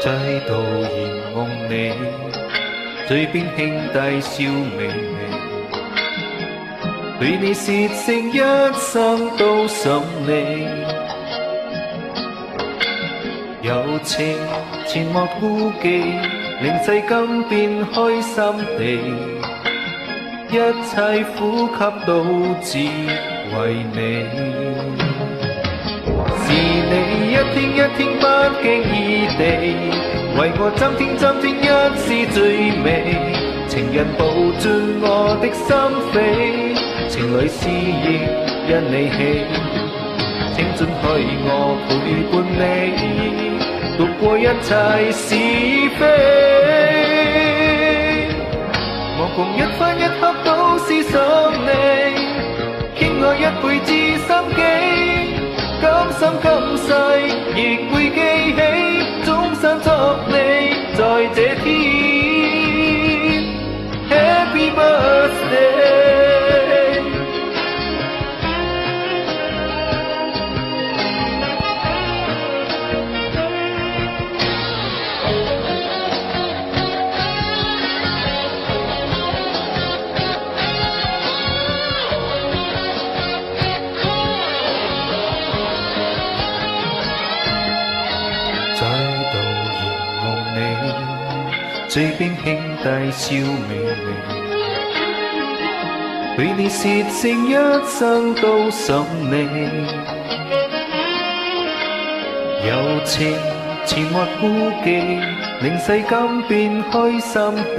再度凝望你，嘴邊兄弟笑微微，對你說聲一生都想你，柔情前莫顧忌，令世間變開心地，一切呼吸都只為你。是你一天一天不經意地為我增添一絲醉味，情人抱進我的心扉，情侶詩意因你起，青春許我陪伴你，渡過一切是非，我共一分一刻都思想你，傾我一輩子心機，今生今世亦會記起，終身作你在這天。Happy birthday。嘴邊兄弟笑微微，對你說聲一生都想你，柔情前或顧忌，令世間變開心地，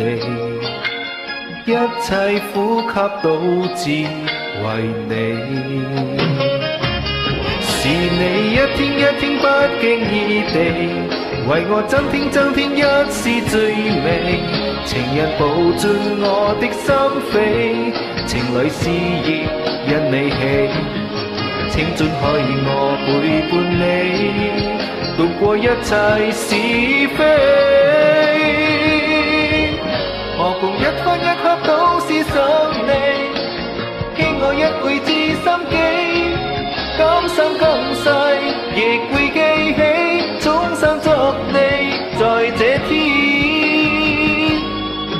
一切呼吸都只為你。是你一天一天不經意地為我增添一絲醉味，情人抱進我的心扉，情侶詩意因你起，青春可以我陪伴你，渡過一切是非，何共一分一刻都思想你，傾我一輩子心機，今生今世亦會記起，終生作你在這天。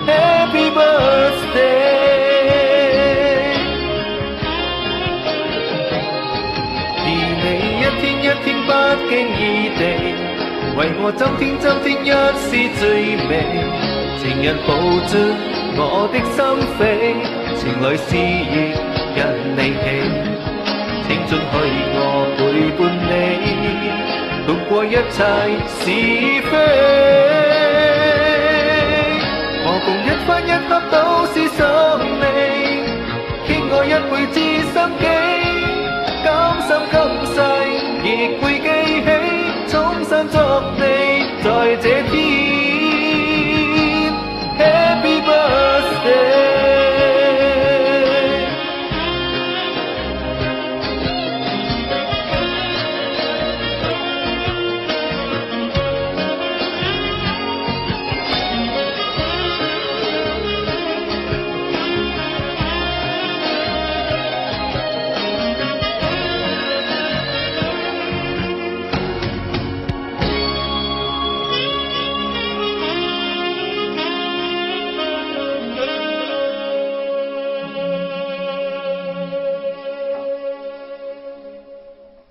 Happy birthday。而你一天一天不經意地為我增添一絲醉味，情人抱進我的心扉，情侶詩意因你起，青春可以我陪伴你，渡過一切是非，何共一分一刻都思想你，傾我一輩子心機，今生今世亦會記起，終身作你在這天。